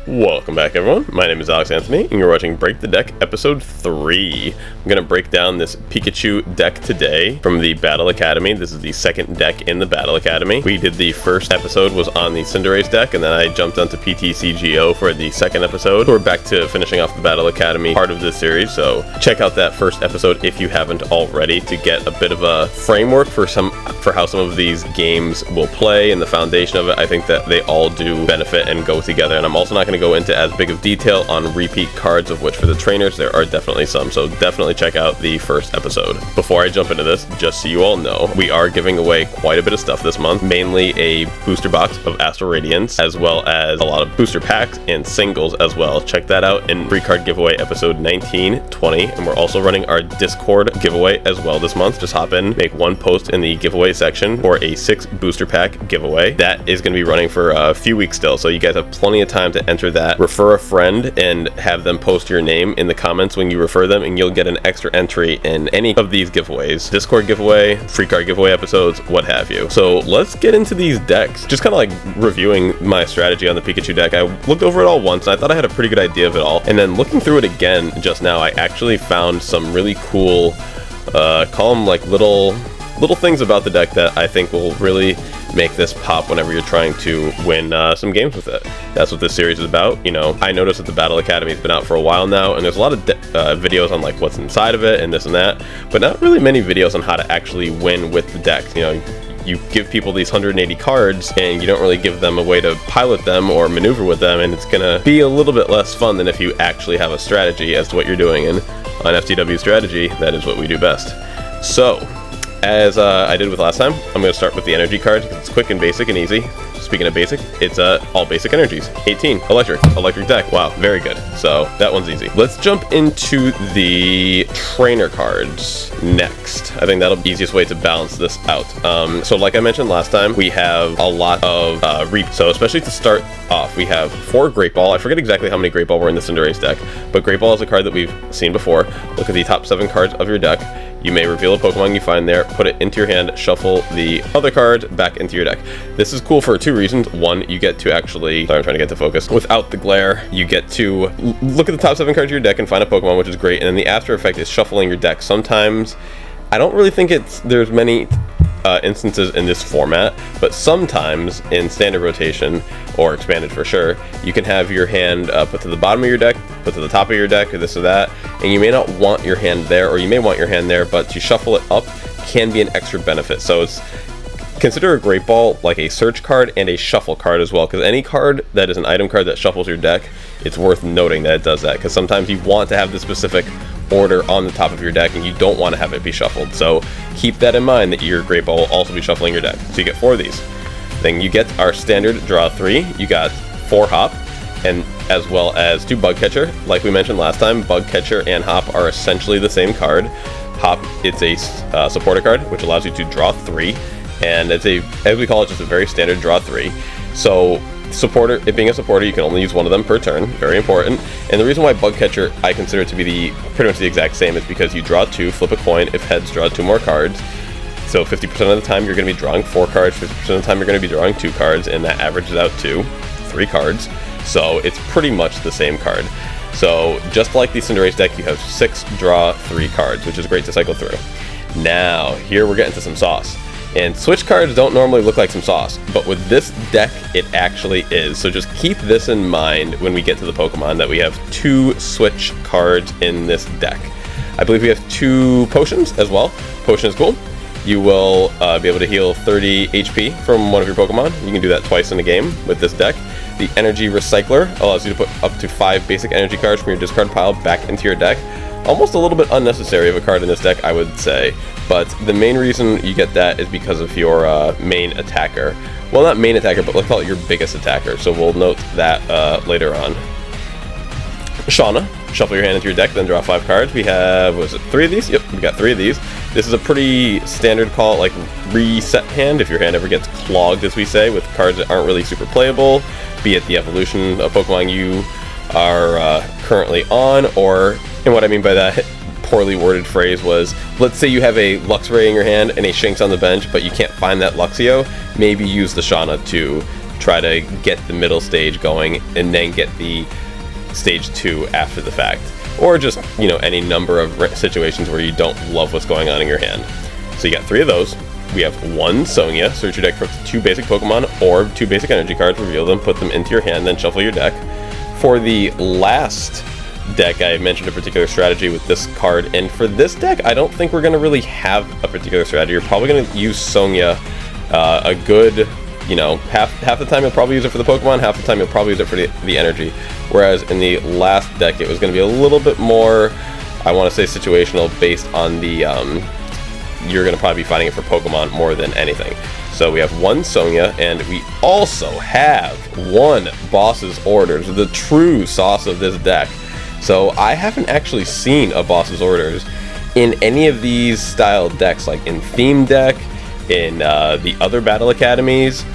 Welcome back, everyone. My name is Alex Anthony, and you're watching Break the Deck Episode 3. I'm going to break down this Pikachu deck today from the Battle Academy. This is the second deck in the Battle Academy. We did the first episode was on the Cinderace deck, and then I jumped onto PTCGO for the second episode. We're back to finishing off the Battle Academy part of this series, so check out that first episode if you haven't already to get a bit of a framework for how some of these games will play and the foundation of it. I think that they all do benefit and go together, and I'm also not going to go into as big of detail on repeat cards, of which for the trainers there are definitely some, so definitely check out the first episode. Before I jump into this, just so you all know, we are giving away quite a bit of stuff this month, mainly a booster box of Astral Radiance, as well as a lot of booster packs and singles as well. Check that out in free card giveaway episode 19, 20, and we're also running our Discord giveaway as well this month. Just hop in, make one post in the giveaway section for a 6 booster pack giveaway. That is going to be running for a few weeks still, so you guys have plenty of time to enter that. Refer a friend and have them post your name in the comments when you refer them, and you'll get an extra entry in any of these giveaways. Discord giveaway, free card giveaway episodes, what have you. So let's get into these decks. Just kind of like reviewing my strategy on the Pikachu deck. I looked over it all once and I thought I had a pretty good idea of it all, and then looking through it again just now, I actually found some really cool call them like little things about the deck that I think will really make this pop whenever you're trying to win some games with it. That's what this series is about. You know, I noticed that the Battle Academy has been out for a while now, and there's a lot of videos on like what's inside of it and this and that, but not really many videos on how to actually win with the decks. You know, you give people these 180 cards and you don't really give them a way to pilot them or maneuver with them, and it's gonna be a little bit less fun than if you actually have a strategy as to what you're doing. And on FTW strategy, that is what we do best. So as I did with last time, I'm going to start with the energy cards because it's quick and basic and easy. Speaking of basic, it's all basic energies. 18, electric deck. Wow, very good. So that one's easy. Let's jump into the trainer cards next. I think that'll be the easiest way to balance this out. So like I mentioned last time, we have a lot of so especially to start off, we have 4 Great Ball. I forget exactly how many Great Ball were in the Cinderace deck, but Great Ball is a card that we've seen before. Look at the top 7 cards of your deck. You may reveal a Pokemon you find there, put it into your hand, shuffle the other card back into your deck. This is cool for 2 reasons. One, you get to actually, sorry, I'm trying to get to focus, without the glare, you get to look at the top 7 cards of your deck and find a Pokemon, which is great. And then the after effect is shuffling your deck. Sometimes, I don't really think there's many instances in this format, but sometimes in standard rotation or expanded for sure, you can have your hand put to the bottom of your deck, put to the top of your deck, or this or that, and you may not want your hand there, or you may want your hand there, but to shuffle it up can be an extra benefit. So consider a Great Ball like a search card and a shuffle card as well, because any card that is an item card that shuffles your deck, it's worth noting that it does that, because sometimes you want to have the specific order on the top of your deck and you don't want to have it be shuffled. So keep that in mind, that your Great Ball will also be shuffling your deck. So you get 4 of these. Then you get our standard draw 3. You got 4 Hop, and as well as 2 Bug Catcher. Like we mentioned last time, Bug Catcher and Hop are essentially the same card. Hop, it's a supporter card, which allows you to draw 3, and it's as we call it, just a very standard draw 3. So supporter, it being a supporter, you can only use one of them per turn. Very important. And the reason why Bug Catcher I consider it to be pretty much the exact same is because you draw 2, flip a coin. If heads, draw 2 more cards. So 50% of the time you're going to be drawing 4 cards, 50% of the time you're going to be drawing 2 cards, and that averages out to 3 cards. So it's pretty much the same card. So just like the Cinderace deck, you have 6 draw 3 cards, which is great to cycle through. Now here we're getting to some sauce. And switch cards don't normally look like some sauce, but with this deck, it actually is. So just keep this in mind when we get to the Pokemon, that we have 2 switch cards in this deck. I believe we have 2 potions as well. Potion is cool. You will be able to heal 30 HP from one of your Pokemon. You can do that twice in a game with this deck. The Energy Recycler allows you to put up to 5 basic energy cards from your discard pile back into your deck. Almost a little bit unnecessary of a card in this deck, I would say, but the main reason you get that is because of your main attacker. Well, not main attacker, but let's call it your biggest attacker, so we'll note that later on. Shauna, shuffle your hand into your deck, then draw 5 cards. We have, was it 3 of these? Yep, we got 3 of these. This is a pretty standard, call it like reset hand, if your hand ever gets clogged, as we say, with cards that aren't really super playable, be it the evolution of Pokemon you are currently on, or, and what I mean by that poorly worded phrase was, let's say you have a Luxray in your hand and a Shinx on the bench, but you can't find that Luxio, maybe use the Shauna to try to get the middle stage going and then get the stage 2 after the fact. Or just, you know, any number of situations where you don't love what's going on in your hand. So you got 3 of those. We have 1 Sonya, search your deck for 2 basic Pokemon or 2 basic energy cards, reveal them, put them into your hand, then shuffle your deck. For the last deck, I mentioned a particular strategy with this card, and for this deck, I don't think we're going to really have a particular strategy. You're probably going to use Sonya a good, you know, half the time you'll probably use it for the Pokemon, half the time you'll probably use it for the energy. Whereas in the last deck, it was going to be a little bit more, I want to say, situational, based on the, you're going to probably be finding it for Pokemon more than anything. So we have 1 Sonya, and we also have 1 Boss's Orders, the true sauce of this deck. So I haven't actually seen a Boss's Orders in any of these style decks, like in Theme Deck, in the other Battle Academies.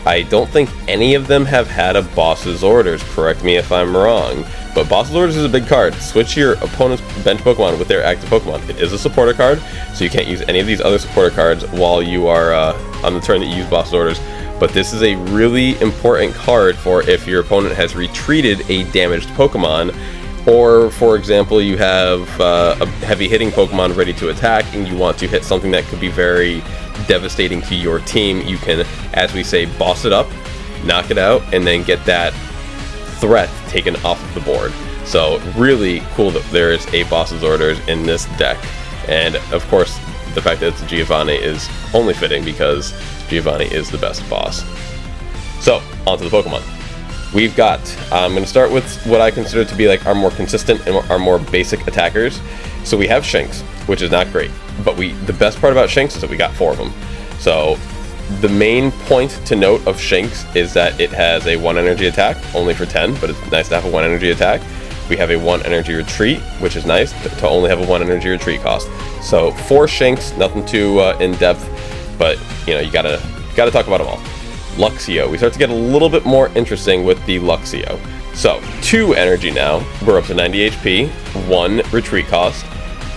I don't think any of them have had a Boss's Orders, correct me if I'm wrong. But Boss's Orders is a big card. Switch your opponent's bench Pokemon with their active Pokemon. It is a supporter card, so you can't use any of these other supporter cards while you are on the turn that you use Boss's Orders. But this is a really important card for if your opponent has retreated a damaged Pokemon, or, for example, you have a heavy hitting Pokemon ready to attack and you want to hit something that could be very devastating to your team. You can, as we say, boss it up, knock it out, and then get that threat taken off of the board. So really cool that there is a Boss's Orders in this deck. And of course, the fact that it's Giovanni is only fitting because Giovanni is the best boss. So, onto the Pokemon. We've got, I'm going to start with what I consider to be like our more consistent and our more basic attackers. So we have Shinx, which is not great, but the best part about Shinx is that we got 4 of them. So the main point to note of Shinx is that it has a 1 energy attack, only for 10, but it's nice to have a 1 energy attack. We have a 1 energy retreat, which is nice to only have a 1 energy retreat cost. So 4 Shinx, nothing too in depth, but you know, you gotta talk about them all. Luxio. We start to get a little bit more interesting with the Luxio. So 2 energy now. We're up to 90 HP, 1 retreat cost.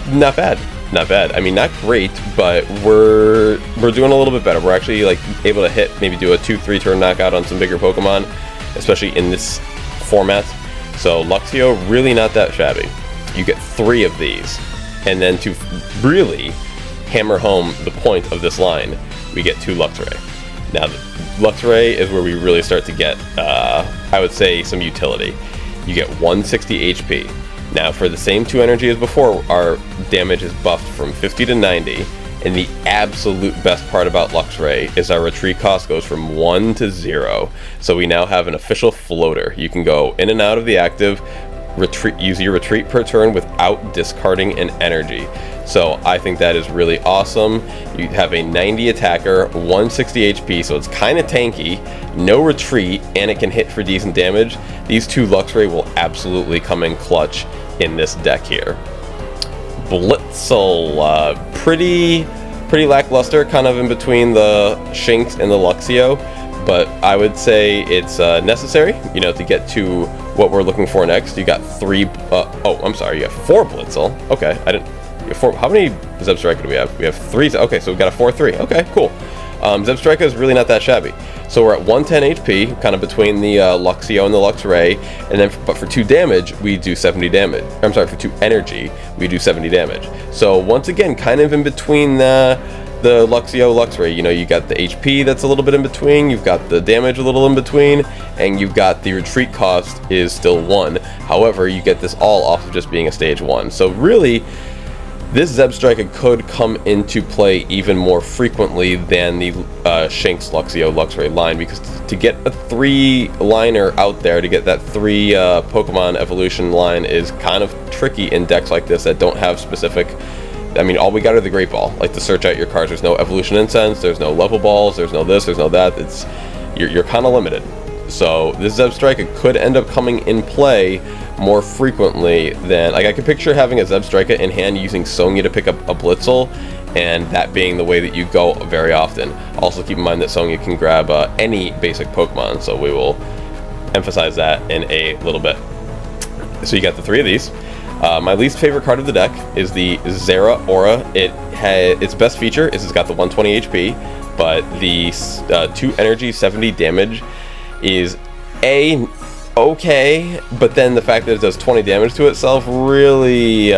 Not bad. Not bad. I mean, not great, but we're doing a little bit better. We're actually like able to hit, maybe do a 2-3 turn knockout on some bigger Pokemon, especially in this format. So Luxio, really not that shabby. You get 3 of these, and then to really hammer home the point of this line, we get 2 Luxray. Now, Luxray is where we really start to get, I would say, some utility. You get 160 HP. Now, for the same 2 energy as before, our damage is buffed from 50 to 90, and the absolute best part about Luxray is our retreat cost goes from 1 to 0. So we now have an official floater. You can go in and out of the active, use your retreat per turn without discarding an energy. So I think that is really awesome. You have a 90 attacker, 160 HP, so it's kind of tanky, no retreat, and it can hit for decent damage. These 2 Luxray will absolutely come in clutch in this deck here. Blitzel, pretty lackluster, kind of in between the Shinx and the Luxio, but I would say it's necessary, you know, to get to what we're looking for next. You got 3, oh, I'm sorry, you got 4 Blitzel. Okay, I didn't, 4, how many Zebstrika do we have? We have 3, okay, so we've got a 4-3, okay, cool. Zebstrika is really not that shabby. So we're at 110 HP, kind of between the Luxio and the Luxray, and then, but for 2 damage, we do 70 damage. I'm sorry, for 2 energy, we do 70 damage. So once again, kind of in between the Luxio, Luxray, you know, you got the HP that's a little bit in between, you've got the damage a little in between, and you've got the retreat cost is still 1. However, you get this all off of just being a stage 1. So really, this Zebstrika could come into play even more frequently than the Shinx, Luxio, Luxray line, because to get a 3-liner out there, to get that 3 Pokemon evolution line is kind of tricky in decks like this that don't have specific, I mean, all we got are the Great Ball, like to search out your cards. There's no Evolution Incense, there's no Level Balls, there's no this, there's no that. It's you're kind of limited. So this Zebstrika could end up coming in play more frequently than, like, I could picture having a Zebstrika in hand using Sonya to pick up a Blitzel, and that being the way that you go very often. Also keep in mind that Sonya can grab any basic Pokemon, so we will emphasize that in a little bit. So you got the 3 of these. My least favorite card of the deck is the Zera Aura. Its best feature is it's got the 120 HP, but the 2 energy, 70 damage is okay, but then the fact that it does 20 damage to itself really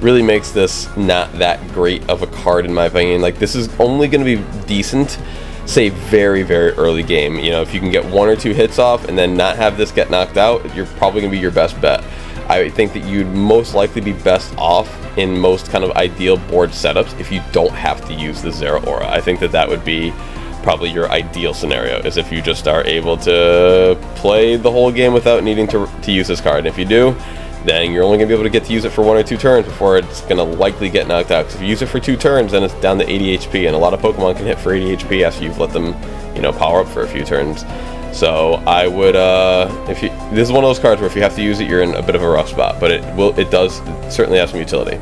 really makes this not that great of a card in my opinion. Like, this is only going to be decent, say, very, very early game. You know, if you can get 1 or 2 hits off and then not have this get knocked out, you're probably going to be your best bet. I think that you'd most likely be best off in most kind of ideal board setups if you don't have to use the Zeraora. I think that that would be probably your ideal scenario, is if you just are able to play the whole game without needing to use this card. And if you do, then you're only going to be able to get to use it for 1 or 2 turns before it's going to likely get knocked out. Because if you use it for 2 turns, then it's down to 80 HP, and a lot of Pokemon can hit for 80 HP after you've let them, you know, power up for a few turns. So I would, this is one of those cards where if you have to use it, you're in a bit of a rough spot, but it does certainly have some utility.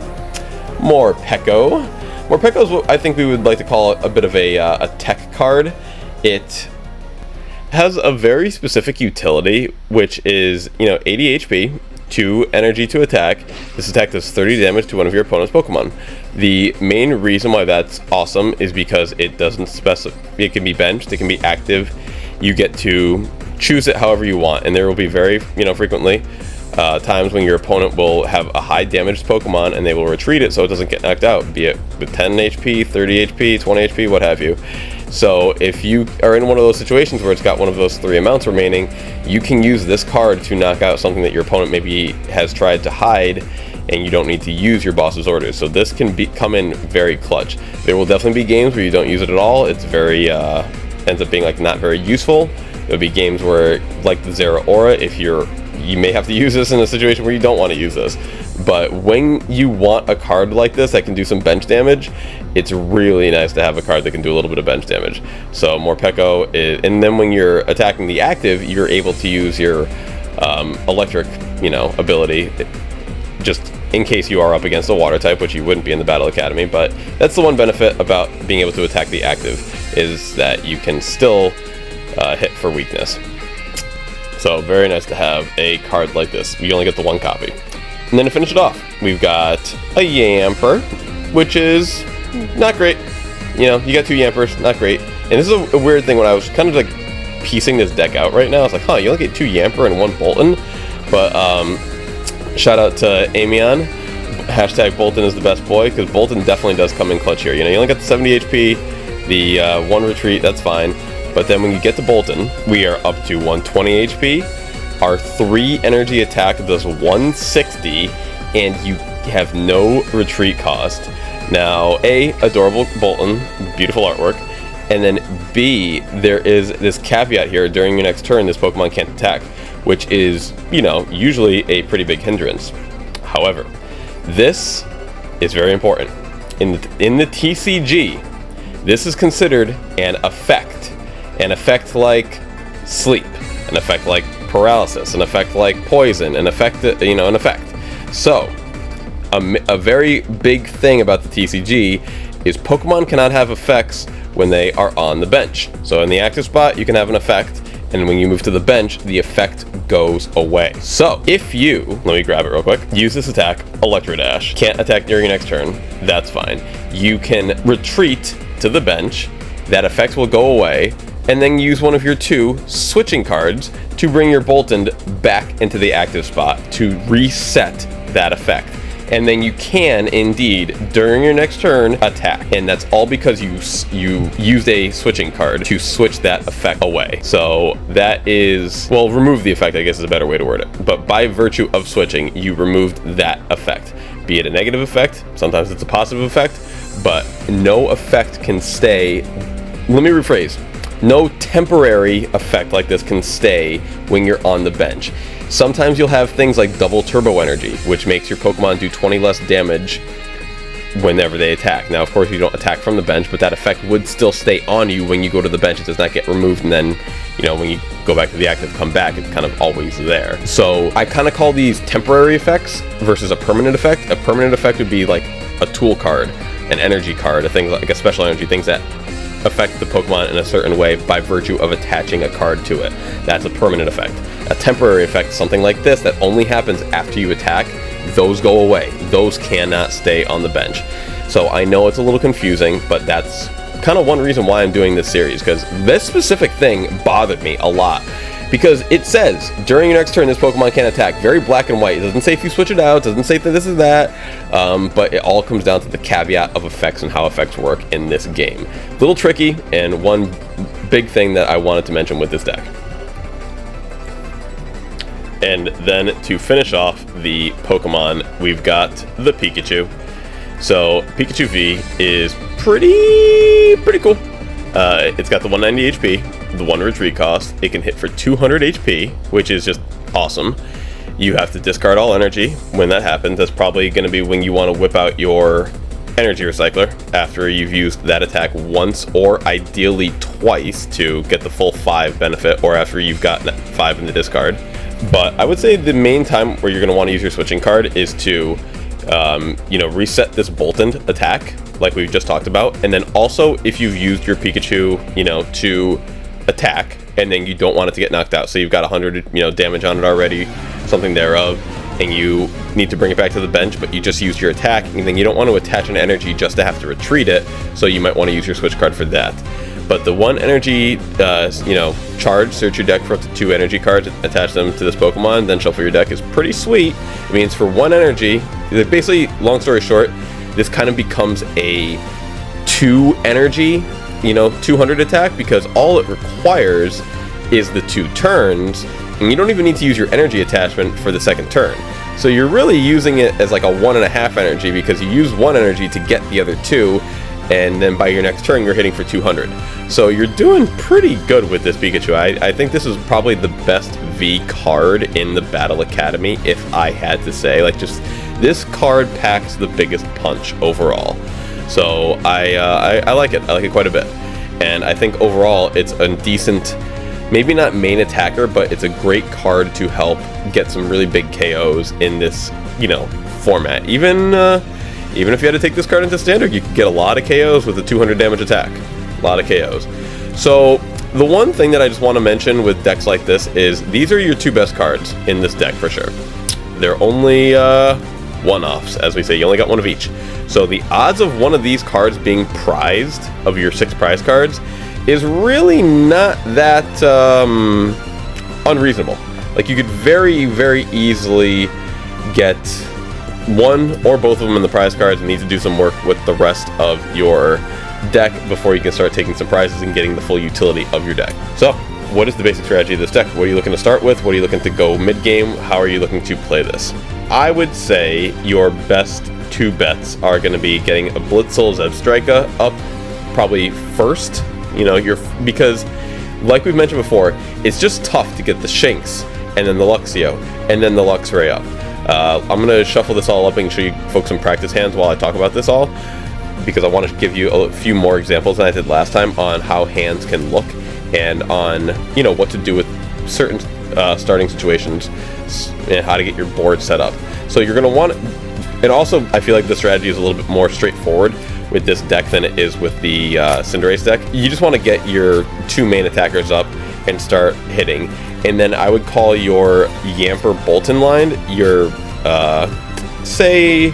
Morpeko. Morpeko is what I think we would like to call a bit of a tech card. It has a very specific utility, which is, you know, 80 HP, 2 energy to attack. This attack does 30 damage to one of your opponent's Pokemon. The main reason why that's awesome is because it doesn't specify. It can be benched, it can be active. You get to choose it however you want, and there will be very, you know, frequently times when your opponent will have a high damaged Pokemon and they will retreat it so it doesn't get knocked out, be it with 10 HP, 30 HP, 20 HP, what have you. So if you are in one of those situations where it's got one of those 3 amounts remaining, you can use this card to knock out something that your opponent maybe has tried to hide, and you don't need to use your boss's orders. So this can come in very clutch. There will definitely be games where you don't use it at all. It's very ends up being like not very useful. There'll be games where, like the Zeraora, if you may have to use this in a situation where you don't want to use this. But when you want a card like this that can do some bench damage, it's really nice to have a card that can do a little bit of bench damage. So Morpeko is, and then when you're attacking the active, you're able to use your electric, you know, ability, just in case you are up against a water type, which you wouldn't be in the Battle Academy. But that's the one benefit about being able to attack the active, is that you can still hit for weakness. So very nice to have a card like this. You only get the 1 copy. And then to finish it off, we've got a Yamper, which is not great. You know, you got 2 Yampers, not great. And this is a weird thing when I was kind of like piecing this deck out right now. I was like, huh, you only get 2 Yamper and 1 Bolton. But shout out to Amion. Hashtag Bolton is the best boy, because Bolton definitely does come in clutch here. You know, you only got the 70 HP, the 1 retreat, that's fine. But then when you get to Bolton, we are up to 120 HP. Our 3 energy attack does 160, and you have no retreat cost. Now, A, adorable Bolton, beautiful artwork. And then B, there is this caveat here: during your next turn, this Pokemon can't attack, which is, you know, usually a pretty big hindrance. However, this is very important. In the TCG, this is considered an effect. An effect like sleep, an effect like paralysis, an effect like poison, an effect, you know, an effect. So, a very big thing about the TCG is Pokemon cannot have effects when they are on the bench. So in the active spot, you can have an effect, and when you move to the bench, the effect goes away. So if you, let me grab it real quick, use this attack, Electro Dash, can't attack during your next turn, that's fine. You can retreat to the bench, that effect will go away, and then use one of your 2 switching cards to bring your Bolton back into the active spot to reset that effect. And then you can indeed, during your next turn, attack. And that's all because you used a switching card to switch that effect away. So that is, well, remove the effect, I guess is a better way to word it. But by virtue of switching, you removed that effect. Be it a negative effect, sometimes it's a positive effect, but no effect can stay. Let me rephrase. No temporary effect like this can stay when you're on the bench. Sometimes you'll have things like double turbo energy, which makes your Pokemon do 20 less damage whenever they attack. Now, of course, you don't attack from the bench, but that effect would still stay on you when you go to the bench. It does not get removed, and then, you know, when you go back to the active, come back, it's kind of always there. So I kind of call these temporary effects versus a permanent effect. A permanent effect would be like a tool card, an energy card, a thing like a special energy, things that affect the Pokemon in a certain way by virtue of attaching a card to it. That's a permanent effect. A temporary effect, something like this, that only happens after you attack, those go away. Those cannot stay on the bench. So I know it's a little confusing, but that's kind of one reason why I'm doing this series, because this specific thing bothered me a lot. Because it says, during your next turn, this Pokemon can attack. Very black and white. It doesn't say if you switch it out. It doesn't say that this is that. But it all comes down to the caveat of effects and how effects work in this game. A little tricky, and one big thing that I wanted to mention with this deck. And then to finish off the Pokemon, we've got the Pikachu. So Pikachu V is pretty cool. It's got the 190 HP, the 1 retreat cost. It can hit for 200 HP, which is just awesome. You have to discard all energy when that happens. That's probably going to be when you want to whip out your energy recycler after you've used that attack once or ideally twice to get the full 5 benefit, or after you've gotten 5 in the discard. But I would say the main time where you're going to want to use your switching card is to reset this Boltund attack, like we've just talked about. And then also, if you've used your Pikachu, to attack, and then you don't want it to get knocked out, so you've got 100, damage on it already, something thereof, and you need to bring it back to the bench, but you just used your attack, and then you don't want to attach an energy just to have to retreat it, so you might want to use your switch card for that. But the 1 energy, charge, search your deck for up to 2 energy cards, attach them to this Pokemon, then shuffle your deck is pretty sweet. It means for 1 energy, basically, long story short, this kind of becomes a 2 energy, 200 attack, because all it requires is the 2 turns, and you don't even need to use your energy attachment for the second turn. So you're really using it as like a 1.5 energy, because you use 1 energy to get the other 2, and then by your next turn you're hitting for 200. So you're doing pretty good with this Pikachu. I think this is probably the best V card in the Battle Academy, if I had to say. Like, just this card packs the biggest punch overall. So I like it. I like it quite a bit. And I think overall it's a decent, maybe not main attacker, but it's a great card to help get some really big KOs in this, format. Even if you had to take this card into standard, you could get a lot of KOs with a 200 damage attack. A lot of KOs. So the one thing that I just want to mention with decks like this is these are your 2 best cards in this deck for sure. They're only one-offs, as we say. You only got 1 of each. So the odds of one of these cards being prized, of your 6 prize cards, is really not that unreasonable. Like, you could very, very easily get 1 or both of them in the prize cards and need to do some work with the rest of your deck before you can start taking some prizes and getting the full utility of your deck. So, what is the basic strategy of this deck? What are you looking to start with? What are you looking to go mid-game? How are you looking to play this? I would say your best 2 bets are going to be getting a Blitzel Zebstrika up probably first, because like we've mentioned before, it's just tough to get the Shinx and then the Luxio and then the Luxray up. I'm going to shuffle this all up and show you folks some practice hands while I talk about this all, because I want to give you a few more examples than I did last time on how hands can look and on, what to do with certain starting situations and how to get your board set up. So you're going to want, and also I feel like the strategy is a little bit more straightforward with this deck than it is with the Cinderace deck. You just want to get your 2 main attackers up and start hitting. And then I would call your Yamper Boltund line your, say,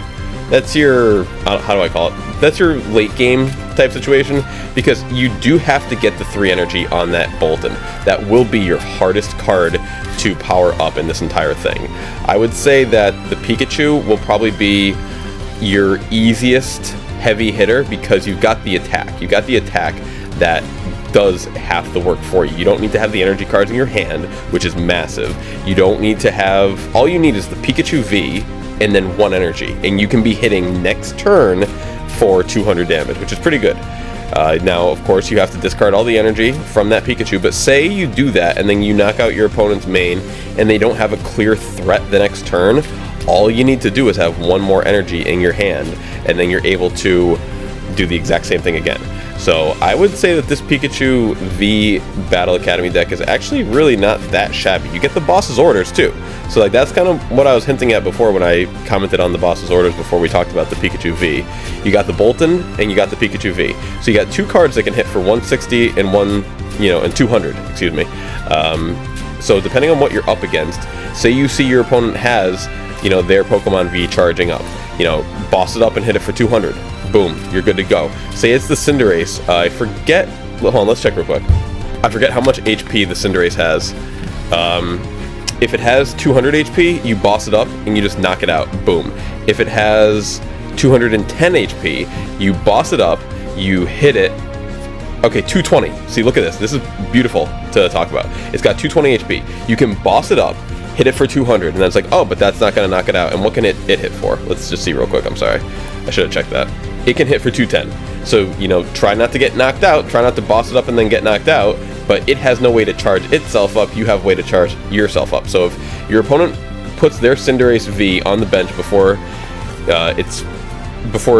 that's your, how do I call it? That's your late game type situation, because you do have to get the 3 energy on that Boltund. That will be your hardest card to power up in this entire thing. I would say that the Pikachu will probably be your easiest heavy hitter, because you've got the attack. You've got the attack that does half the work for you. You don't need to have the energy cards in your hand, which is massive. You don't need to have, all you need is the Pikachu V and then 1 energy, and you can be hitting next turn for 200 damage, which is pretty good. Now, of course, you have to discard all the energy from that Pikachu, but say you do that and then you knock out your opponent's main and they don't have a clear threat the next turn, all you need to do is have 1 more energy in your hand, and then you're able to do the exact same thing again. So I would say that this Pikachu V Battle Academy deck is actually really not that shabby. You get the boss's orders too. So like, that's kind of what I was hinting at before when I commented on the boss's orders before we talked about the Pikachu V. You got the Boltund and you got the Pikachu V. So you got 2 cards that can hit for 160 and and 200, excuse me. So depending on what you're up against, say you see your opponent has, their Pokemon V charging up, boss it up and hit it for 200. boom, you're good to go. Say it's the Cinderace. I forget, hold on, let's check real quick. I forget how much HP the Cinderace has. If it has 200 HP, you boss it up and you just knock it out. Boom. If it has 210 HP, you boss it up, you hit it. Okay, 220. See, look at this. This is beautiful to talk about. It's got 220 HP. You can boss it up, hit it for 200, and then it's like, oh, but that's not going to knock it out. And what can it hit for? Let's just see real quick. I'm sorry. I should have checked that. It can hit for 210. So, you know, try not to get knocked out. Try not to boss it up and then get knocked out. But it has no way to charge itself up. You have a way to charge yourself up. So if your opponent puts their Cinderace V on the bench before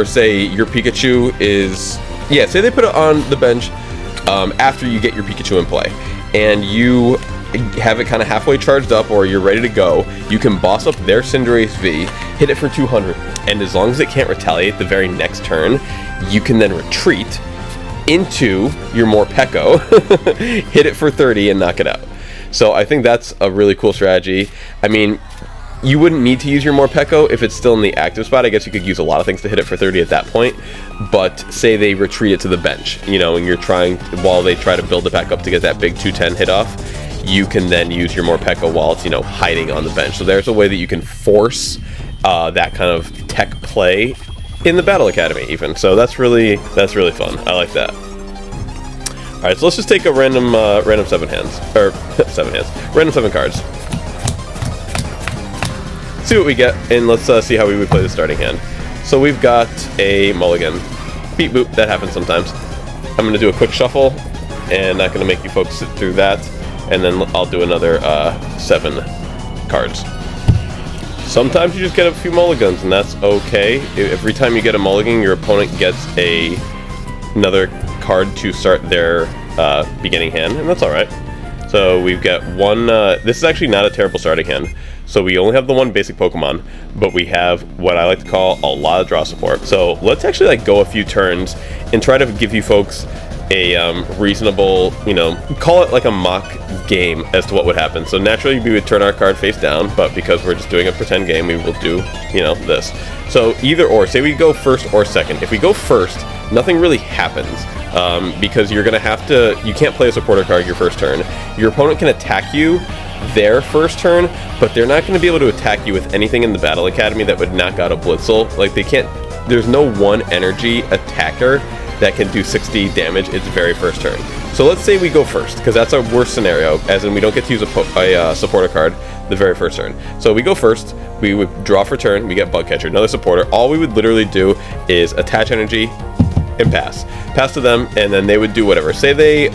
say your Pikachu is, yeah, say they put it on the bench after you get your Pikachu in play, and you have it kind of halfway charged up or you're ready to go, you can boss up their Cinderace V, hit it for 200, and as long as it can't retaliate the very next turn, you can then retreat into your Morpeko, hit it for 30 and knock it out. So I think that's a really cool strategy. I mean, you wouldn't need to use your Morpeko if it's still in the active spot. I guess you could use a lot of things to hit it for 30 at that point, but say they retreat it to the bench, you know, and you're trying, while they try to build it back up to get that big 210 hit off, you can then use your Morpeko while it's, you know, hiding on the bench. So there's a way that you can force that kind of tech play in the Battle Academy even. So that's really fun. I like that. All right, so let's just take a random 7 hands, or 7 hands, random 7 cards. See what we get, and let's see how we would play the starting hand. So we've got a mulligan. Beep boop, that happens sometimes. I'm gonna do a quick shuffle, and not gonna make you folks sit through that, and then I'll do another 7 cards. Sometimes you just get a few mulligans, and that's okay. Every time you get a mulligan, your opponent gets another card to start their beginning hand, and that's alright. So we've got one, this is actually not a terrible starting hand. So we only have the one basic Pokemon, but we have what I like to call a lot of draw support. So let's actually like go a few turns and try to give you folks a reasonable, you know, call it like a mock game as to what would happen. So naturally we would turn our card face down, but because we're just doing a pretend game, we will do, you know, this. So either or, say we go first or second. If we go first, nothing really happens. Because you're gonna have to, you can't play a supporter card your first turn. Your opponent can attack you their first turn, but they're not going to be able to attack you with anything in the Battle Academy that would knock out a Blitzel. Like, they can't, there's no one energy attacker that can do 60 damage its very first turn. So let's say we go first, because that's our worst scenario, as in we don't get to use a supporter card the very first turn. So we go first, we would draw for turn, we get Bug Catcher, another supporter. All we would literally do is attach energy and pass. Pass to them, and then they would do whatever. Say they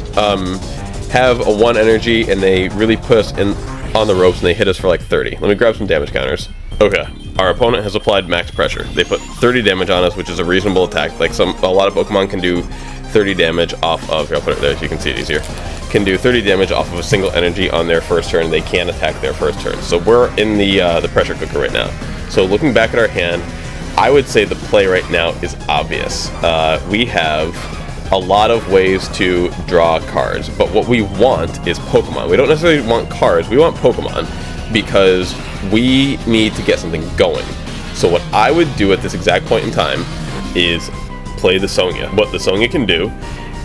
have a 1 energy and they really put us in on the ropes and they hit us for like 30. Let me grab some damage counters. Okay, our opponent has applied max pressure. They put 30 damage on us, which is a reasonable attack. Like a lot of Pokemon can do 30 damage off of, I'll put it there so you can see it easier, can do 30 damage off of a single energy on their first turn. They can attack their first turn. So we're in the pressure cooker right now. So looking back at our hand, I would say the play right now is obvious. We have a lot of ways to draw cards, but what we want is Pokemon. We don't necessarily want cards, we want Pokemon, because we need to get something going. So what I would do at this exact point in time is play the Sonya. What the Sonya can do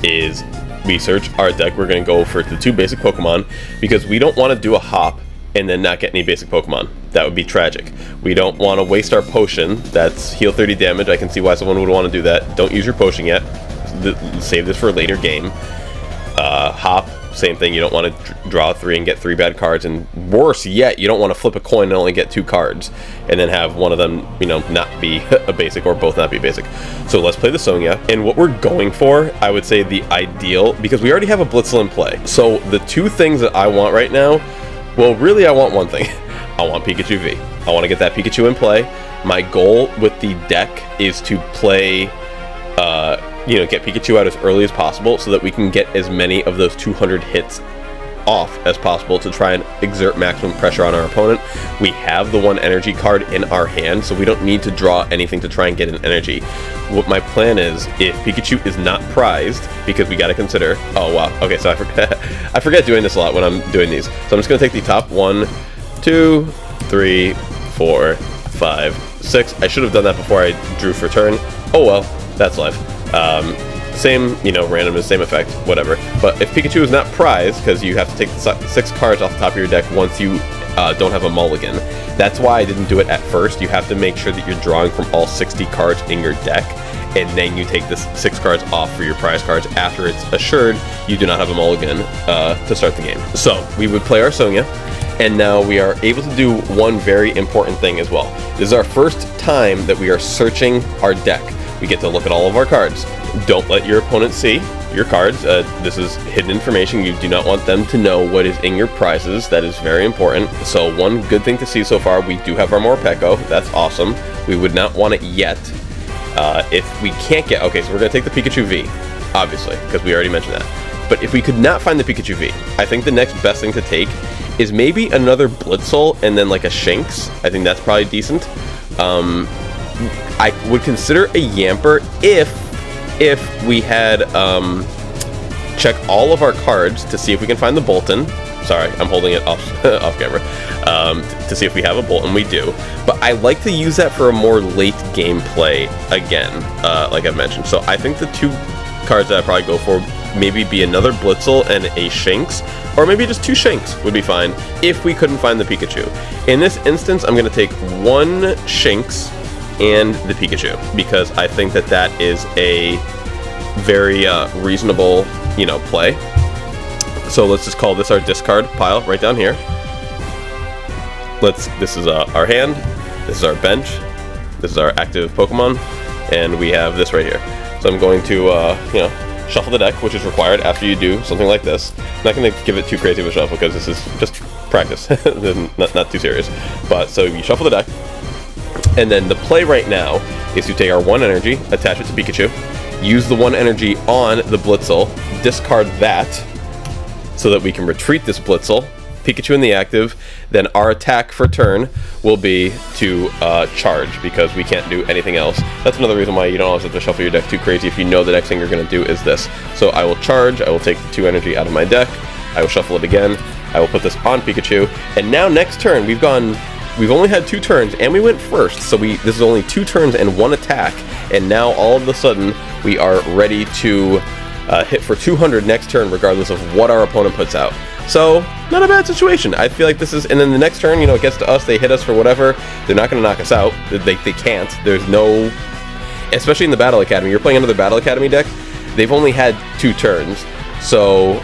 is we search our deck. We're going to go for the 2 basic Pokemon, because we don't want to do a hop and then not get any basic Pokemon. That would be tragic. We don't want to waste our potion. That's heal 30 damage. I can see why someone would want to do that. Don't use your potion yet. Save this for a later game. Hop, same thing. You don't want to draw 3 and get 3 bad cards, and worse yet, you don't want to flip a coin and only get 2 cards and then have one of them, you know, not be a basic or both not be basic. So let's play the Sonya, and what we're going for, I would say the ideal, because we already have a Blitzel in play. So the 2 things that I want right now, well, really I want one thing. I want Pikachu V. I want to get that Pikachu in play. My goal with the deck is to play you know, get Pikachu out as early as possible so that we can get as many of those 200 hits off as possible to try and exert maximum pressure on our opponent. We have the 1 energy card in our hand, so we don't need to draw anything to try and get an energy. What my plan is, if Pikachu is not prized, because we got to consider, oh wow, okay, so I forget doing this a lot when I'm doing these. So I'm just going to take the top 1, 2, 3, 4, 5, 6. I should have done that before I drew for turn. Oh well. That's life. Same, you know, randomness, same effect, whatever. But if Pikachu is not prized, because you have to take the 6 cards off the top of your deck once you don't have a mulligan. That's why I didn't do it at first. You have to make sure that you're drawing from all 60 cards in your deck, and then you take the 6 cards off for your prize cards after it's assured you do not have a mulligan to start the game. So we would play our Sonia, and now we are able to do one very important thing as well. This is our first time that we are searching our deck. We get to look at all of our cards. Don't let your opponent see your cards. This is hidden information. You do not want them to know what is in your prizes. That is very important. So one good thing to see so far, we do have our Morpeko. That's awesome. We would not want it yet. If we can't get... Okay, so we're going to take the Pikachu V, obviously, because we already mentioned that. But if we could not find the Pikachu V, I think the next best thing to take is maybe another Blitzel and then like a Shinx. I think that's probably decent. I would consider a Yamper if we had check all of our cards to see if we can find the Bolton. Sorry, I'm holding it off camera. To see if we have a Bolton. We do. But I like to use that for a more late game play again, like I've mentioned. So I think the 2 cards that I'd probably go for maybe be another Blitzel and a Shinx, or maybe just 2 Shinx would be fine if we couldn't find the Pikachu. In this instance, I'm going to take 1 Shinx and the Pikachu, because I think that that is a very reasonable, you know, play. So let's just call this our discard pile right down here. This is our hand, this is our bench, this is our active Pokemon, and we have this right here. So I'm going to, you know, shuffle the deck, which is required after you do something like this. I'm not going to give it too crazy of a shuffle because this is just practice, not too serious. But so you shuffle the deck. And then the play right now is to take our 1 energy, attach it to Pikachu, use the 1 energy on the Blitzel, discard that so that we can retreat this Blitzel, Pikachu in the active, then our attack for turn will be to charge, because we can't do anything else. That's another reason why you don't always have to shuffle your deck too crazy if you know the next thing you're going to do is this. So I will charge, I will take the 2 energy out of my deck, I will shuffle it again, I will put this on Pikachu, and now next turn we've only had 2 turns, and we went first, so this is only 2 turns and 1 attack, and now all of a sudden we are ready to hit for 200 next turn, regardless of what our opponent puts out. So, not a bad situation. I feel like this is, and then the next turn, you know, it gets to us, they hit us for whatever, they're not going to knock us out, they can't, there's no, especially in the Battle Academy, you're playing another Battle Academy deck, they've only had 2 turns, so,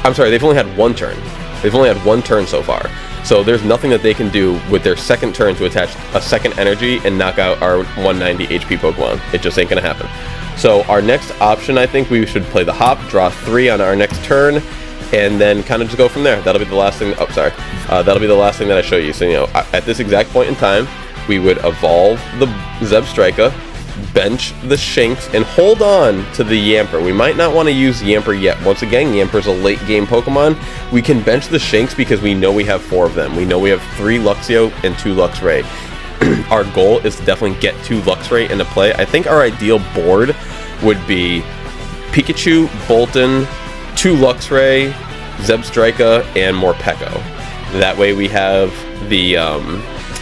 I'm sorry, they've only had 1 turn, they've only had 1 turn so far. So there's nothing that they can do with their second turn to attach a second energy and knock out our 190 HP Pokemon. It just ain't gonna happen. So our next option, I think we should play the Hop, draw 3 on our next turn, and then kind of just go from there. That'll be the last thing, that'll be the last thing that I show you. So, you know, at this exact point in time, we would evolve the Zebstrika, bench the Shinx, and hold on to the Yamper. We might not want to use Yamper yet. Once again, Yamper's a late game Pokemon. We can bench the Shinx because we know we have 4 of them. We know we have 3 Luxio and 2 Luxray. Our goal is to definitely get 2 Luxray into play. I think our ideal board would be Pikachu, Bolton, 2 Luxray, Zebstrika, and Morpeko. That way we have the,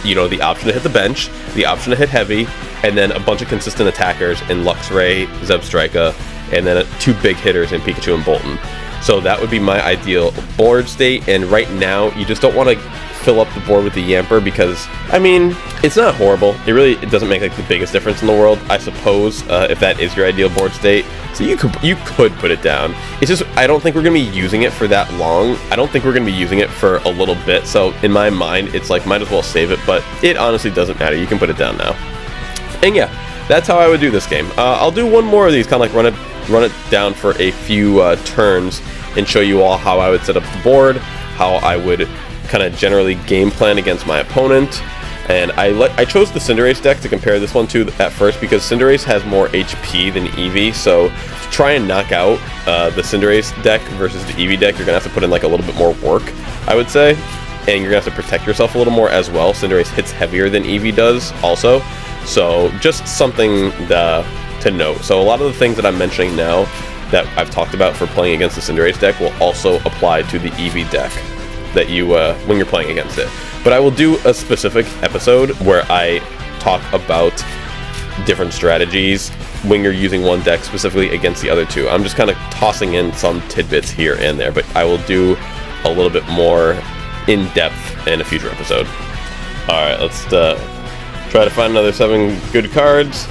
you know, the option to hit the bench, the option to hit heavy, and then a bunch of consistent attackers in Luxray, Zebstrika, and then 2 big hitters in Pikachu and Bolton. So that would be my ideal board state, and right now, you just don't want to fill up the board with the Yamper because, I mean, it's not horrible. It doesn't make like the biggest difference in the world, I suppose, if that is your ideal board state. So you could put it down. It's just, I don't think we're going to be using it for that long. I don't think we're going to be using it for a little bit. So in my mind, it's like, might as well save it, but it honestly doesn't matter. You can put it down now. And yeah, that's how I would do this game. I'll do one more of these, kind of like run it down for a few turns and show you all how I would set up the board, how I would kind of generally game plan against my opponent. And I chose the Cinderace deck to compare this one to at first because Cinderace has more HP than Eevee, so to try and knock out the Cinderace deck versus the Eevee deck, you're going to have to put in like a little bit more work, I would say, and you're going to have to protect yourself a little more as well. Cinderace hits heavier than Eevee does also, so just something to note. So a lot of the things that I'm mentioning now that I've talked about for playing against the Cinderace deck will also apply to the Eevee deck that you when you're playing against it. But I will do a specific episode where I talk about different strategies when you're using one deck specifically against the other two. I'm just kind of tossing in some tidbits here and there, but I will do a little bit more in depth in a future episode. Alright, let's try to find another 7 good cards.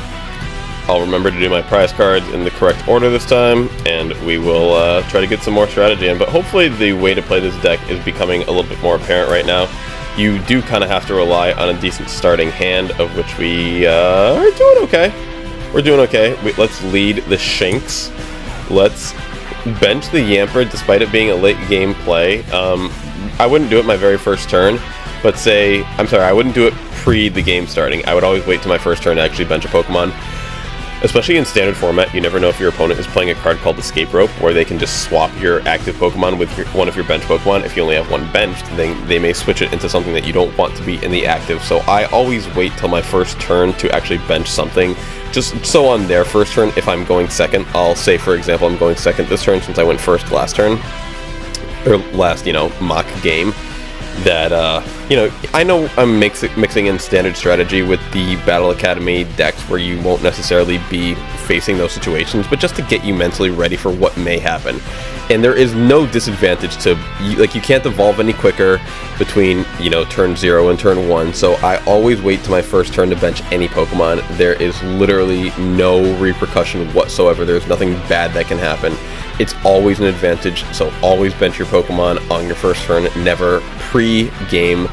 I'll remember to do my prize cards in the correct order this time, and we will try to get some more strategy in. But hopefully the way to play this deck is becoming a little bit more apparent right now. You do kind of have to rely on a decent starting hand, of which we are doing okay. We're doing okay. Let's lead the Shinx. Let's bench the Yamper despite it being a late game play. I wouldn't do it my very first turn, but I wouldn't do it pre the game starting. I would always wait till my first turn to actually bench a Pokemon. Especially in standard format, you never know if your opponent is playing a card called Escape Rope, where they can just swap your active Pokemon with one of your bench Pokemon. If you only have one benched, then they may switch it into something that you don't want to be in the active. So I always wait till my first turn to actually bench something, just so on their first turn, if I'm going second, I'll say, for example, I'm going second this turn since I went first last turn, or last, mock game, that, I know I'm mixing in standard strategy with the Battle Academy decks where you won't necessarily be facing those situations, but just to get you mentally ready for what may happen. And there is no disadvantage to, you can't evolve any quicker between, turn 0 and turn 1, so I always wait to my first turn to bench any Pokemon. There is literally no repercussion whatsoever. There's nothing bad that can happen. It's always an advantage, so always bench your Pokemon on your first turn, never pre-game,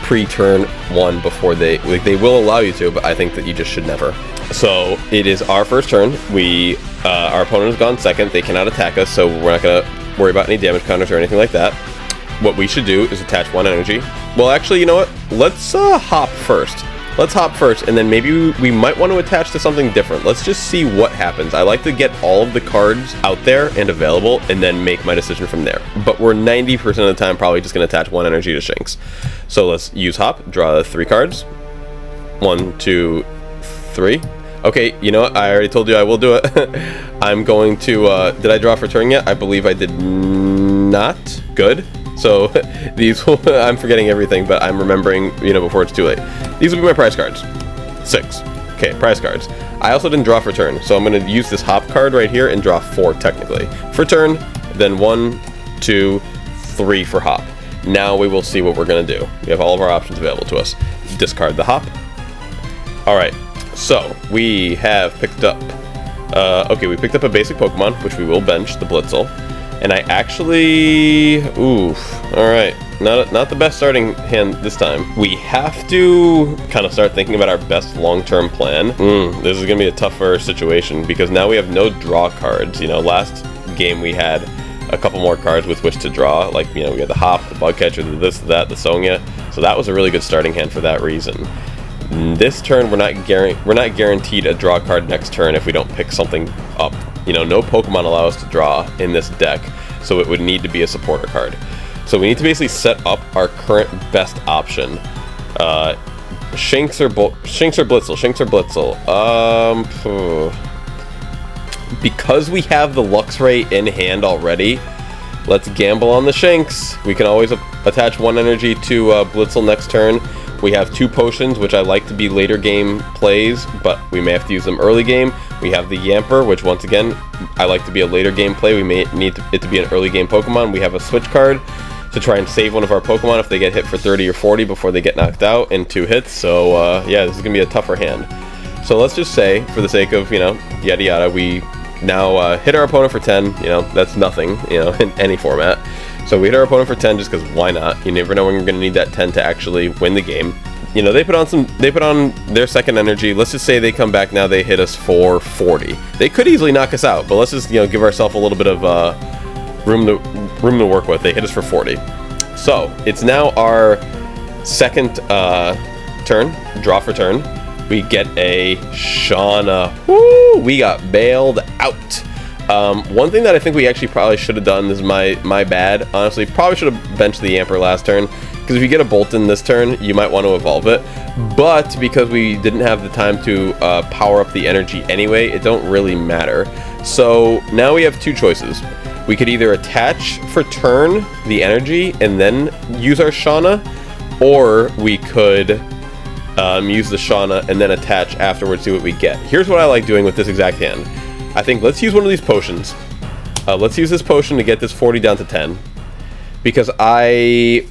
pre-turn 1 before they will allow you to, but I think that you just should never. So it is our first turn. Our opponent has gone second. They cannot attack us, so we're not going to worry about any damage counters or anything like that. What we should do is attach 1 energy. Well, actually, you know what? Let's hop first. Let's hop first, and then maybe we might want to attach to something different. Let's just see what happens. I like to get all of the cards out there and available, and then make my decision from there. But we're 90% of the time probably just going to attach 1 energy to Shinx. So let's use hop, draw 3 cards. 1, 2, 3. Okay, you know what? I already told you I will do it. I'm going to, did I draw for turn yet? I believe I did not. Good. So these, I'm forgetting everything, but I'm remembering, before it's too late. These will be my prize cards. 6. Okay, prize cards. I also didn't draw for turn, so I'm going to use this hop card right here and draw 4 technically. For turn, then 1, 2, 3 for hop. Now we will see what we're going to do. We have all of our options available to us. Discard the hop. Alright, so we have picked up, we picked up a basic Pokemon, which we will bench, the Blitzel. And I actually, alright, not the best starting hand this time. We have to kind of start thinking about our best long-term plan. This is going to be a tougher situation, because now we have no draw cards. Last game we had a couple more cards with which to draw, we had the Hop, the Bug Catcher, the this, that, the Sonya. So that was a really good starting hand for that reason. This turn, we're not guaranteed a draw card next turn if we don't pick something up. No Pokemon allow us to draw in this deck, so it would need to be a supporter card. So we need to basically set up our current best option. Shinx or Blitzel? Shinx or Blitzel? Because we have the Luxray in hand already, let's gamble on the Shinx. We can always attach 1 energy to Blitzel next turn. We have 2 potions, which I like to be later game plays, but we may have to use them early game. We have the Yamper, which once again, I like to be a later game play. We may need it to be an early game Pokemon. We have a switch card to try and save one of our Pokemon if they get hit for 30 or 40 before they get knocked out in 2 hits. So yeah, this is going to be a tougher hand. So let's just say, for the sake of, yada yada, we now hit our opponent for 10. That's nothing, in any format. So we hit our opponent for 10 just because why not? You never know when you're going to need that 10 to actually win the game. They put on their second energy. Let's just say they come back now, they hit us for 40. They could easily knock us out, but let's just, give ourselves a little bit of room to work with. They hit us for 40. So it's now our second turn, draw for turn. We get a Shauna. Woo! We got bailed out. One thing that I think we actually probably should have done, this is my bad, honestly, probably should have benched the Yamper last turn, because if you get a Bolton this turn, you might want to evolve it, but because we didn't have the time to power up the energy anyway, it don't really matter. So now we have 2 choices. We could either attach for turn the energy and then use our Shauna, or we could use the Shauna, and then attach afterwards, see what we get. Here's what I like doing with this exact hand. I think let's use one of these potions. Let's use this potion to get this 40 down to 10. Because I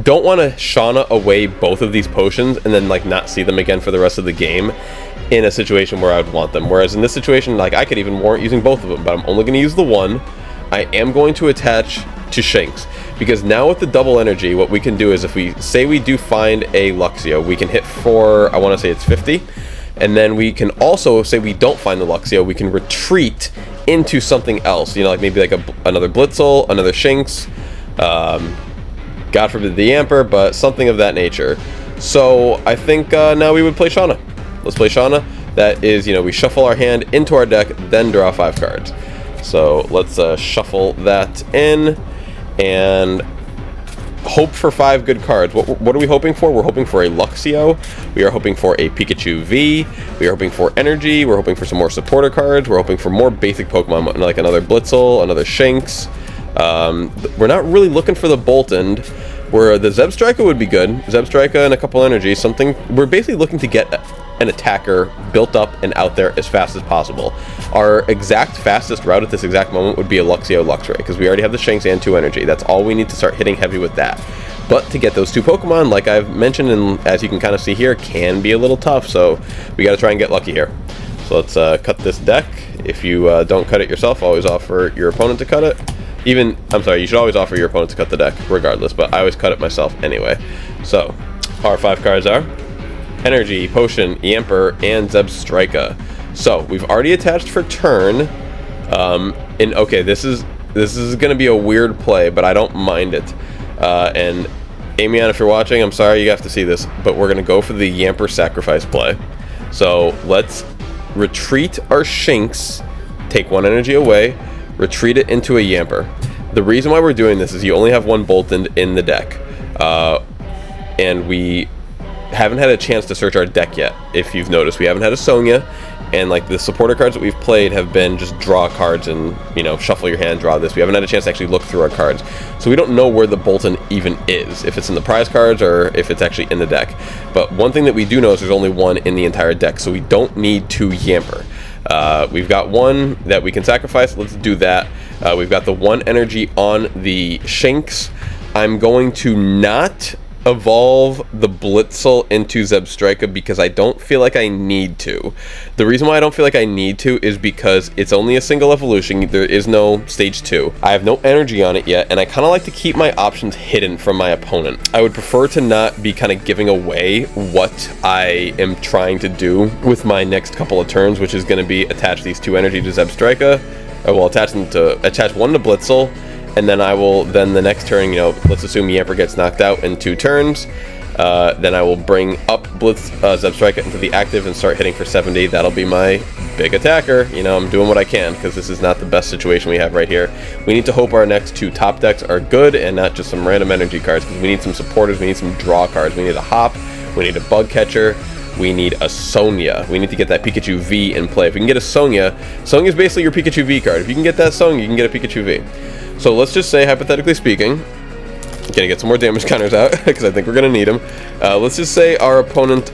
don't want to Shauna away both of these potions and then like not see them again for the rest of the game in a situation where I would want them. Whereas in this situation, like I could even warrant using both of them, but I'm only going to use the one. I am going to attach to Shinx, because now with the double energy, what we can do is if we say we do find a Luxio, we can hit for, I want to say it's 50, and then we can also say we don't find the Luxio, we can retreat into something else, you know, like maybe like another Blitzel, another Shinx, God forbid the Yamper, but something of that nature. So I think now we would play Shauna. Let's play Shauna. That is, you know, we shuffle our hand into our deck, then draw 5 cards. So let's shuffle that in and hope for 5 good cards. What are we hoping for? We're hoping for a Luxio. We are hoping for a Pikachu V. We are hoping for energy. We're hoping for some more supporter cards. We're hoping for more basic Pokemon, like another Blitzel, another Shinx. We're not really looking for the Boltund. Where the Zebstrika would be good. Zebstrika and a couple energy. Something. We're basically looking to get an attacker built up and out there as fast as possible. Our exact fastest route at this exact moment would be a Luxio Luxray, because we already have the Shinx and 2 energy. That's all we need to start hitting heavy with that. But to get those 2 Pokemon, like I've mentioned, and as you can kind of see here, can be a little tough, so we got to try and get lucky here. So let's cut this deck. If you don't cut it yourself, always offer your opponent to cut it. I'm sorry, you should always offer your opponent to cut the deck, regardless, but I always cut it myself anyway. So, our 5 cards are Energy, Potion, Yamper, and Zebstrika. So, we've already attached for turn, and okay, this is going to be a weird play, but I don't mind it. And Amion, if you're watching, I'm sorry you have to see this, but we're going to go for the Yamper sacrifice play. So, let's retreat our Shinx, take 1 energy away, retreat it into a Yamper. The reason why we're doing this is you only have 1 Boltund in the deck, and we haven't had a chance to search our deck yet. If you've noticed, we haven't had a Sonya, and like the supporter cards that we've played have been just draw cards and, you know, shuffle your hand, draw this. We haven't had a chance to actually look through our cards, so we don't know where the Boltund even is, if it's in the prize cards or if it's actually in the deck. But one thing that we do know is there's only 1 in the entire deck, so we don't need 2 Yamper. We've got 1 that we can sacrifice. Let's do that. We've got the 1 energy on the Shinx. I'm going to not evolve the Blitzel into Zebstrika because I don't feel like I need to. The reason why I don't feel like I need to is because it's only a single evolution. There is no stage 2. I have no energy on it yet, and I kind of like to keep my options hidden from my opponent. I would prefer to not be kind of giving away what I am trying to do with my next couple of turns, which is going to be attach these 2 energy to Zebstrika. I will attach 1 to Blitzel, and then I will, the next turn, you know, let's assume Yamper gets knocked out in 2 turns. Then I will bring up Zebstrika into the active and start hitting for 70. That'll be my big attacker. You know, I'm doing what I can because this is not the best situation we have right here. We need to hope our next 2 top decks are good and not just some random energy cards, because we need some supporters, we need some draw cards, we need a Hop, we need a Bug Catcher, we need a Sonya. We need to get that Pikachu V in play. If we can get a Sonya, Sonya is basically your Pikachu V card. If you can get that Sonya, you can get a Pikachu V. So let's just say, hypothetically speaking, gonna get some more damage counters out because I think we're gonna need them. Let's just say our opponent,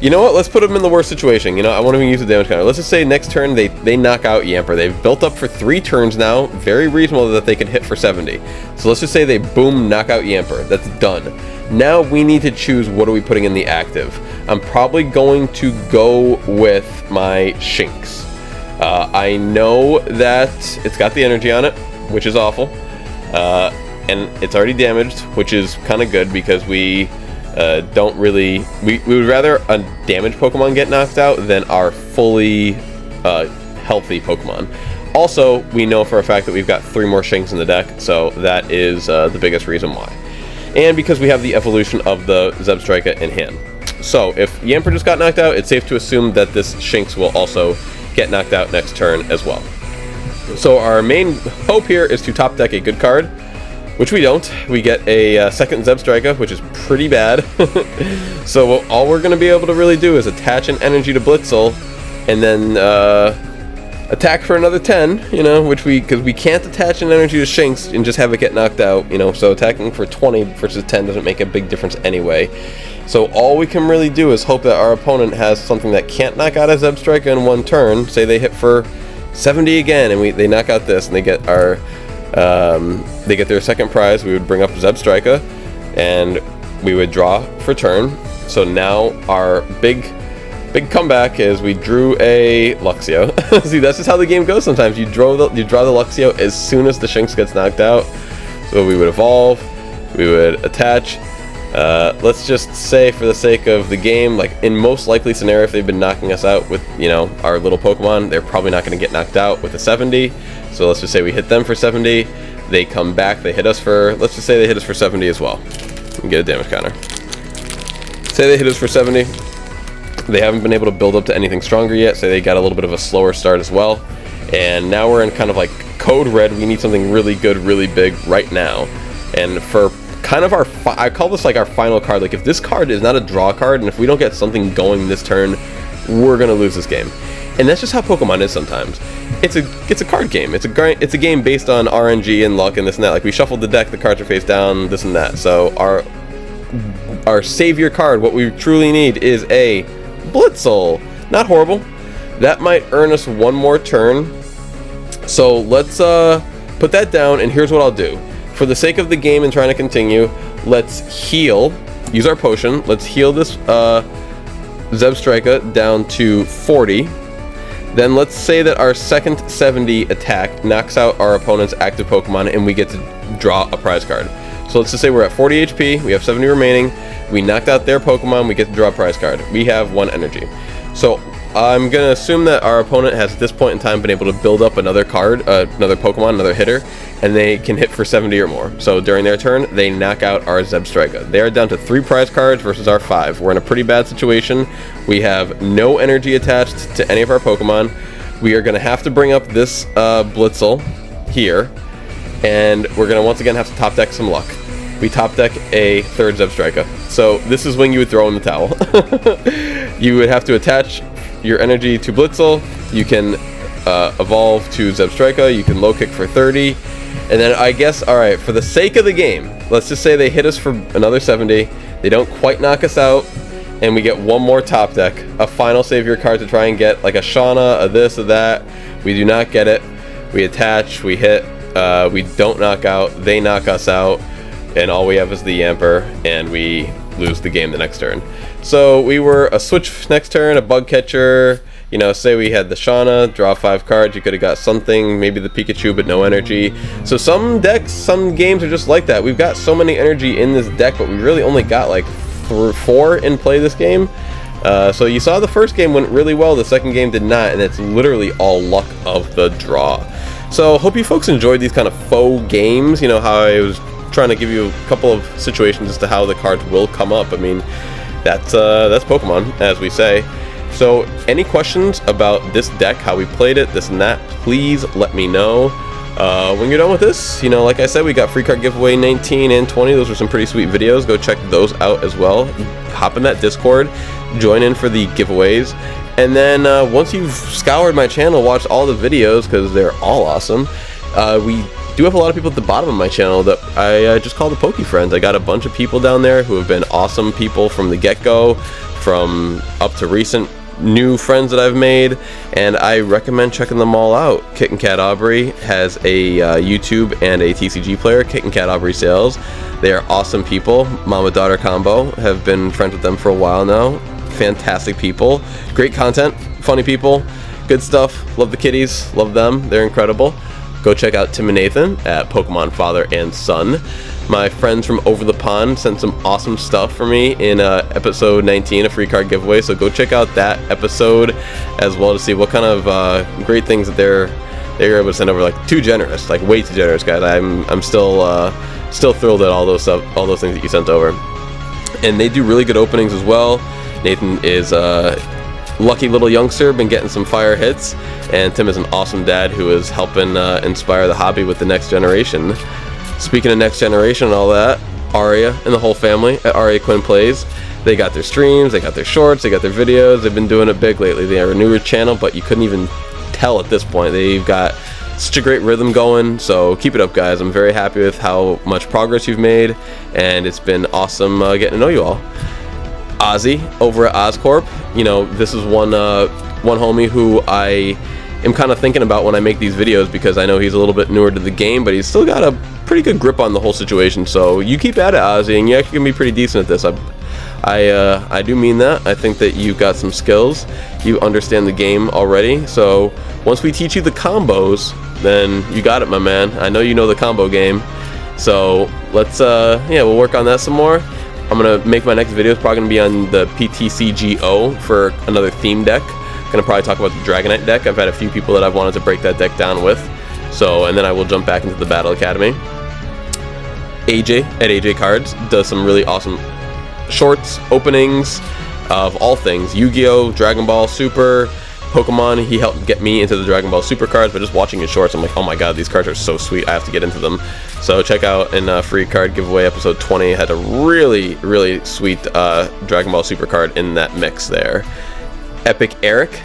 you know what, let's put them in the worst situation. You know, I won't even use the damage counter. Let's just say next turn they knock out Yamper. They've built up for 3 turns now, very reasonable that they can hit for 70. So let's just say they boom, knock out Yamper. That's done. Now we need to choose what are we putting in the active. I'm probably going to go with my Shinx. I know that it's got the energy on it, which is awful. And it's already damaged, which is kind of good because we don't really... We would rather a damaged Pokemon get knocked out than our fully healthy Pokemon. Also, we know for a fact that we've got 3 more Shinx in the deck, so that is the biggest reason why. And because we have the evolution of the Zebstrika in hand. So, if Yamper just got knocked out, it's safe to assume that this Shinx will also get knocked out next turn as well. So our main hope here is to top deck a good card, which we don't. We get a second Zebstrika, which is pretty bad. So all we're going to be able to really do is attach an energy to Blitzel, and then attack for another 10, you know, because we can't attach an energy to Shinx and just have it get knocked out, you know, so attacking for 20 versus 10 doesn't make a big difference anyway. So all we can really do is hope that our opponent has something that can't knock out a Zebstrika in one turn. Say they hit for 70 again, and they knock out this, and they get their second prize. We would bring up Zebstrika, and we would draw for turn. So now our big comeback is we drew a Luxio. See, that's just how the game goes sometimes. You draw the Luxio as soon as the Shinx gets knocked out. So we would evolve, we would attach. Let's just say, for the sake of the game, like in most likely scenario, if they've been knocking us out with, you know, our little Pokemon, they're probably not going to get knocked out with a 70. So let's just say we hit them for 70. They come back, they hit us for, let's just say they hit us for 70 as well. And get a damage counter. Say they hit us for 70. They haven't been able to build up to anything stronger yet, so they got a little bit of a slower start as well. And now we're in kind of like code red. We need something really good, really big right now. And for kind of I call this like our final card. Like, if this card is not a draw card, and if we don't get something going this turn, we're gonna lose this game. And that's just how Pokemon is sometimes. It's a card game. It's a game based on RNG and luck and this and that. Like, we shuffled the deck, the cards are face down, this and that. So our savior card, what we truly need, is a Blitzel. Not horrible. That might earn us one more turn. So let's put that down, and here's what I'll do. For the sake of the game and trying to continue, let's heal. Use our potion. Let's heal this Zebstrika down to 40. Then let's say that our second 70 attack knocks out our opponent's active Pokemon, and we get to draw a prize card. So let's just say we're at 40 HP, we have 70 remaining, we knocked out their Pokemon, we get to draw a prize card. We have 1 energy. So I'm going to assume that our opponent has, at this point in time, been able to build up another card, another Pokemon, another hitter, and they can hit for 70 or more. So during their turn, they knock out our Zebstrika. They are down to 3 prize cards versus our 5. We're in a pretty bad situation. We have no energy attached to any of our Pokemon. We are going to have to bring up this Blitzel here, and we're going to once again have to top deck some luck. We top deck a third Zebstrika. So this is when you would throw in the towel. You would have to attach your energy to Blitzel. You can evolve to Zebstrika. You can low kick for 30. And then I guess, alright, for the sake of the game, let's just say they hit us for another 70. They don't quite knock us out, and we get one more top deck. A final savior card to try and get, like a Shauna, a this, a that. We do not get it. We attach, we hit, we don't knock out, they knock us out, and all we have is the Yamper, and we lose the game the next turn. So we were a switch next turn, a bug catcher, you know, say we had the Shauna, draw 5 cards, you could have got something, maybe the Pikachu, but no energy. So some decks, some games are just like that. We've got so many energy in this deck, but we really only got like 4 in play this game. So you saw the first game went really well, the second game did not, and it's literally all luck of the draw. So hope you folks enjoyed these kind of faux games, you know, how I was trying to give you a couple of situations as to how the cards will come up. I mean, that's Pokemon, as we say. So any questions about this deck, how we played it, this and that, please let me know. When you're done with this, you know, like I said, we got free card giveaway 19 and 20. Those are some pretty sweet videos. Go check those out as well. Hop in that Discord, join in for the giveaways. And then once you've scoured my channel, watch all the videos, because they're all awesome. We do have a lot of people at the bottom of my channel that I just call the Poke Friends. I got a bunch of people down there who have been awesome people from the get-go, from up to recent new friends that I've made, and I recommend checking them all out. KittenCatAubrey has a YouTube and a TCG player, KittenCatAubreySales. They are awesome people. Mama-daughter combo. Have been friends with them for a while now. Fantastic people. Great content. Funny people. Good stuff. Love the kitties. Love them. They're incredible. Go check out Tim and Nathan at Pokemon Father and Son. My friends from Over the Pond sent some awesome stuff for me in episode 19, a free card giveaway. So go check out that episode as well to see what kind of great things that they're able to send over. Like, too generous, like way too generous, guys. I'm still thrilled at all those things that you sent over. And they do really good openings as well. Nathan is lucky little youngster, been getting some fire hits, and Tim is an awesome dad who is helping inspire the hobby with the next generation. Speaking of next generation and all that, Aria and the whole family at Aria Quinn Plays, they got their streams, they got their shorts, they got their videos. They've been doing it big lately. They are a newer channel, but you couldn't even tell at this point. They've got such a great rhythm going, so keep it up, guys. I'm very happy with how much progress you've made, and it's been awesome getting to know you all. Ozzy over at Oscorp, you know, this is one homie who I am kind of thinking about when I make these videos, because I know he's a little bit newer to the game, but he's still got a pretty good grip on the whole situation. So you keep at it, Ozzy, and you actually can be pretty decent at this. I do mean that. I think that you've got some skills. You understand the game already. So once we teach you the combos, then you got it, my man. I know you know the combo game. So let's yeah, we'll work on that some more. I'm gonna make my next video is probably gonna be on the PTCGO for another theme deck. Gonna probably talk about the Dragonite deck. I've had a few people that I've wanted to break that deck down with. So, and then I will jump back into the Battle Academy. AJ at AJ Cards does some really awesome shorts, openings of all things. Yu-Gi-Oh, Dragon Ball Super, Pokemon. He helped get me into the Dragon Ball Super cards, but just watching his shorts, I'm like, oh my god, these cards are so sweet. I have to get into them. So check out in free card giveaway episode 20. Had a really, really sweet Dragon Ball Super card in that mix there. Epic Eric,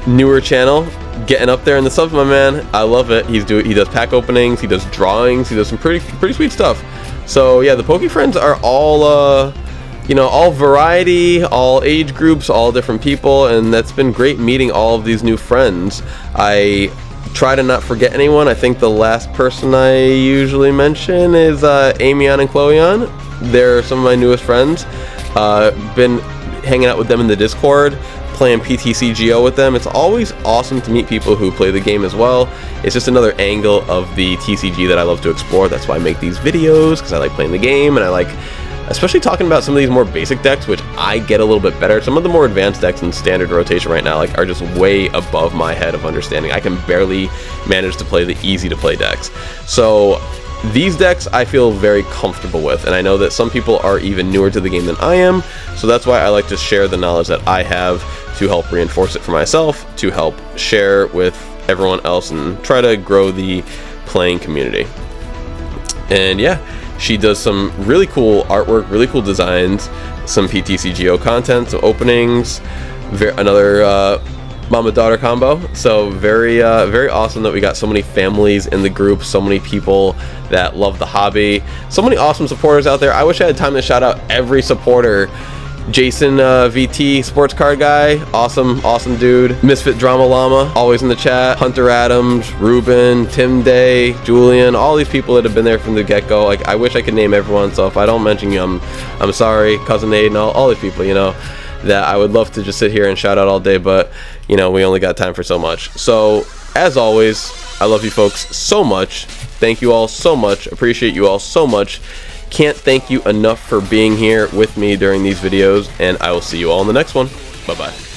newer channel, getting up there in the subs, my man. I love it. He does pack openings, he does drawings, he does some pretty sweet stuff. So yeah, the Poke Friends are all you know, all variety, all age groups, all different people, and that's been great meeting all of these new friends. I try to not forget anyone. I think the last person I usually mention is Amion and Chloeon. They're some of my newest friends. Been hanging out with them in the Discord, playing PTCGO with them. It's always awesome to meet people who play the game as well. It's just another angle of the TCG that I love to explore. That's why I make these videos, because I like playing the game, and I like especially talking about some of these more basic decks, which I get a little bit better. Some of the more advanced decks in standard rotation right now are just way above my head of understanding. I can barely manage to play the easy to play decks. So these decks I feel very comfortable with, and I know that some people are even newer to the game than I am, so that's why I like to share the knowledge that I have to help reinforce it for myself, to help share with everyone else, and try to grow the playing community. And yeah, she does some really cool artwork, really cool designs, some PTCGO content, some openings, another mama-daughter combo. So very awesome that we got so many families in the group, so many people that love the hobby, so many awesome supporters out there. I wish I had time to shout out every supporter. Jason VT, sports card guy, awesome dude. Misfit Drama Llama, always in the chat. Hunter Adams, Ruben, Tim Day, Julian, all these people that have been there from the get-go. Like, I wish I could name everyone, so if I don't mention you, I'm sorry. Cousin Aiden, all these people, you know, that I would love to just sit here and shout out all day, but you know, we only got time for so much. So as always, I love you folks so much. Thank you all so much. Appreciate you all so much. Can't thank you enough for being here with me during these videos, and I will see you all in the next one. Bye-bye.